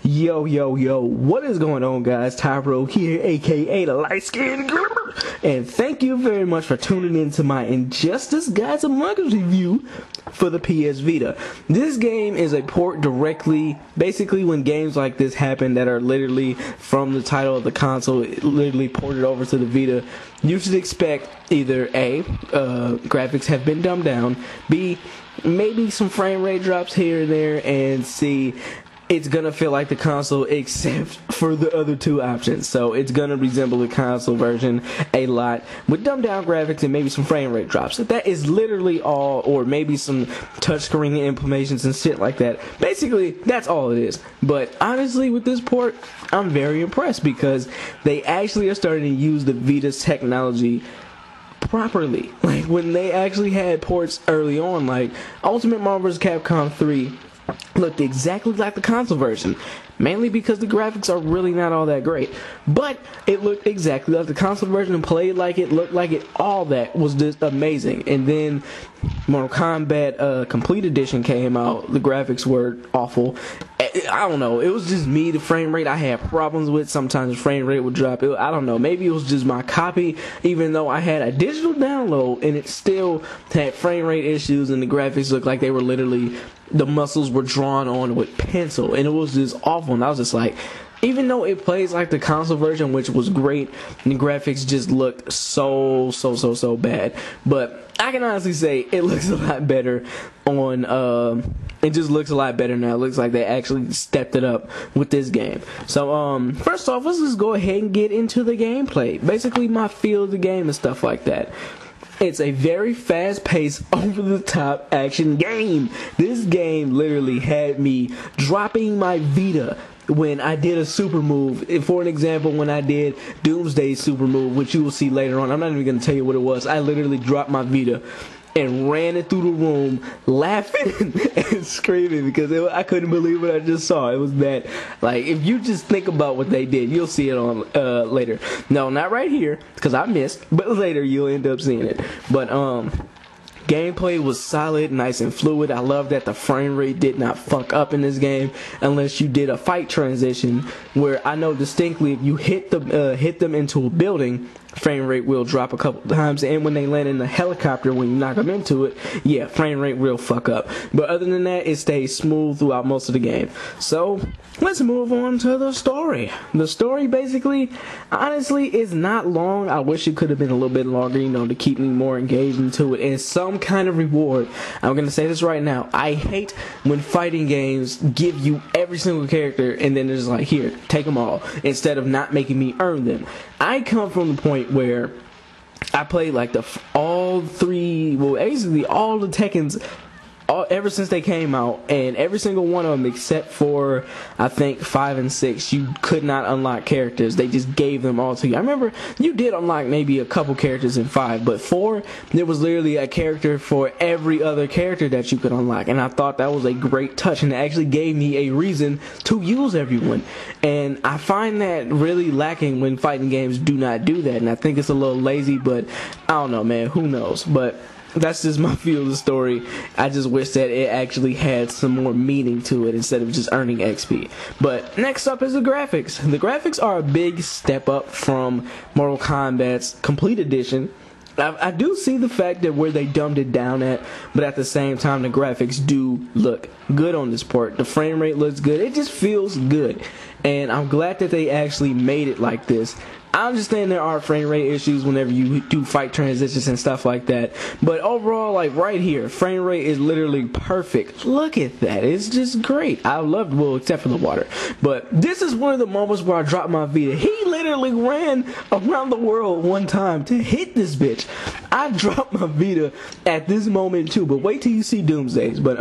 Yo, what is going on, guys? Tyro here, aka the light skinned girl, and thank you very much for tuning in to my Injustice Guys Among Us review for the PS Vita. This game is a port directly, basically when games like this happen that are literally from the title of the console, literally ported over to the Vita, you should expect either A, graphics have been dumbed down, B, maybe some frame rate drops here and there, and C, it's gonna feel like the console except for the other two options. So it's gonna resemble the console version a lot with dumbed down graphics and maybe some frame rate drops. That is literally all, or maybe some touchscreen implementations and shit like that. Basically, that's all it is. But honestly, with this port, I'm very impressed because they actually are starting to use the Vita's technology properly. Like when they actually had ports early on, like Ultimate Marvel vs. Capcom 3 looked exactly like the console version, mainly because the graphics are really not all that great, but it looked exactly like the console version and played like it, looked like it, all that was just amazing. And then Mortal Kombat Complete Edition came out, the graphics were awful. I don't know, it was just me, the frame rate I had problems with. Sometimes the frame rate would drop. I don't know, maybe it was just my copy, even though I had a digital download and it still had frame rate issues and the graphics looked like they were literally, the muscles were drawn on with pencil, and it was just awful. And I was just like, even though it plays like the console version, which was great, the graphics just looked so bad. But I can honestly say it looks a lot better on, it just looks a lot better now. It looks like they actually stepped it up with this game. So, first off, let's just go ahead and get into the gameplay. Basically, my feel of the game and stuff like that. It's a very fast-paced, over-the-top action game. This game literally had me dropping my Vita when I did a super move. For an example, when I did Doomsday super move, which you will see later on. I'm not even going to tell you what it was. I literally dropped my Vita and ran it through the room laughing and screaming because I couldn't believe what I just saw. It was that, like, if you just think about what they did, you'll see it on later. No, not right here because I missed, but later you'll end up seeing it. But gameplay was solid, nice and fluid. I love that the frame rate did not fuck up in this game unless you did a fight transition, where I know distinctly if you hit them into a building, frame rate will drop a couple times, and when they land in the helicopter, when you knock them into it, yeah, frame rate will fuck up. But other than that, it stays smooth throughout most of the game. So let's move on to the story. The story basically, honestly, is not long. I wish it could have been a little bit longer, you know, to keep me more engaged into it and some kind of reward. I'm gonna say this right now, I hate when fighting games give you every single character and then it's like, here, take them all, instead of not making me earn them. I come from the point where I played like all three, well, basically all the Tekkens ever since they came out, and every single one of them except for I think 5 and 6, you could not unlock characters. They just gave them all to you. I remember you did unlock maybe a couple characters in 5, but 4 there was literally a character for every other character that you could unlock, and I thought that was a great touch, and it actually gave me a reason to use everyone. And I find that really lacking when fighting games do not do that, and I think it's a little lazy, but I don't know, man, who knows. But that's just my feel of the story. I just wish that it actually had some more meaning to it instead of just earning XP. But next up is the graphics. The graphics are a big step up from Mortal Kombat's Complete Edition. I do see the fact that where they dumbed it down at, but at the same time the graphics do look good on this port. The frame rate looks good. It just feels good. And I'm glad that they actually made it like this. I understand there are frame rate issues whenever you do fight transitions and stuff like that, but overall, like right here, frame rate is literally perfect. Look at that, it's just great. I loved, well, except for the water, but this is one of the moments where I dropped my Vita. He literally ran around the world one time to hit this bitch. I dropped my Vita at this moment too, but wait till you see Doomsdays. But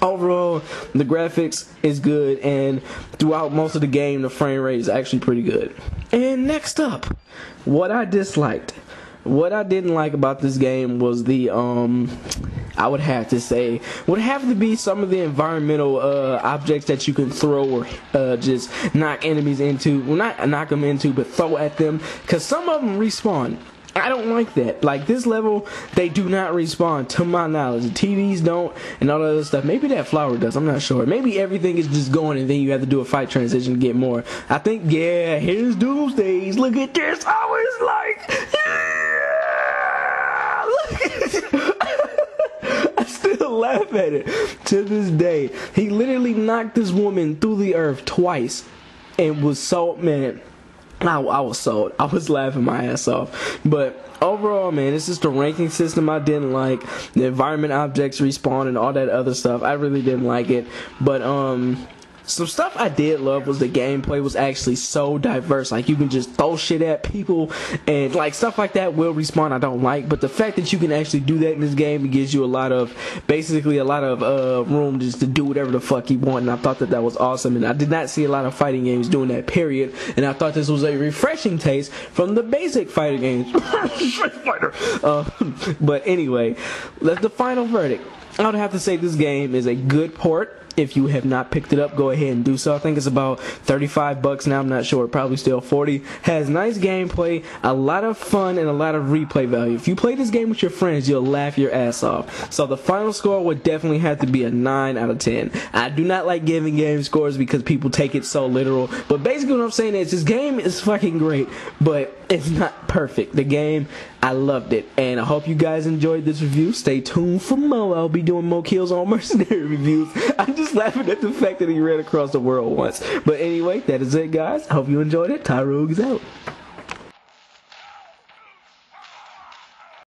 overall, the graphics is good, and throughout most of the game, the frame rate is actually pretty good. And next up, what I disliked. What I didn't like about this game was the, I would have to say, would have to be some of the environmental objects that you can throw or just knock enemies into. Well, not knock them into, but throw at them. Because some of them respawn. I don't like that. Like, this level, they do not respawn, to my knowledge. The TVs don't, and all that other stuff. Maybe that flower does, I'm not sure. Maybe everything is just going, and then you have to do a fight transition to get more. I think, yeah, here's Doomsdays. Look at this. I was like, yeah! Look at this. I still laugh at it to this day. He literally knocked this woman through the earth twice, and was so, man, I was sold. I was laughing my ass off. But overall, man, it's just the ranking system I didn't like. The environment objects respawn and all that other stuff. I really didn't like it. But some stuff I did love was the gameplay was actually so diverse. Like, you can just throw shit at people, and like stuff like that will respawn I don't like. But the fact that you can actually do that in this game, it gives you a lot of, basically a lot of room just to do whatever the fuck you want. And I thought that was awesome. And I did not see a lot of fighting games doing that, period. And I thought this was a refreshing taste from the basic fighting games. Street Fighter. But anyway, that's the final verdict. I would have to say this game is a good port. If you have not picked it up, go ahead and do so. I think it's about $35 now. I'm not sure. Probably still 40. Has nice gameplay, a lot of fun, and a lot of replay value. If you play this game with your friends, you'll laugh your ass off. So the final score would definitely have to be a 9 out of 10. I do not like giving game scores because people take it so literal. But basically what I'm saying is this game is fucking great, but it's not perfect. The game, I loved it. And I hope you guys enjoyed this review. Stay tuned for more. I'll be doing more Kills on Mercenary reviews. I'm just laughing at the fact that he ran across the world once. But anyway, that is it, guys. I hope you enjoyed it. Tyrogue is out.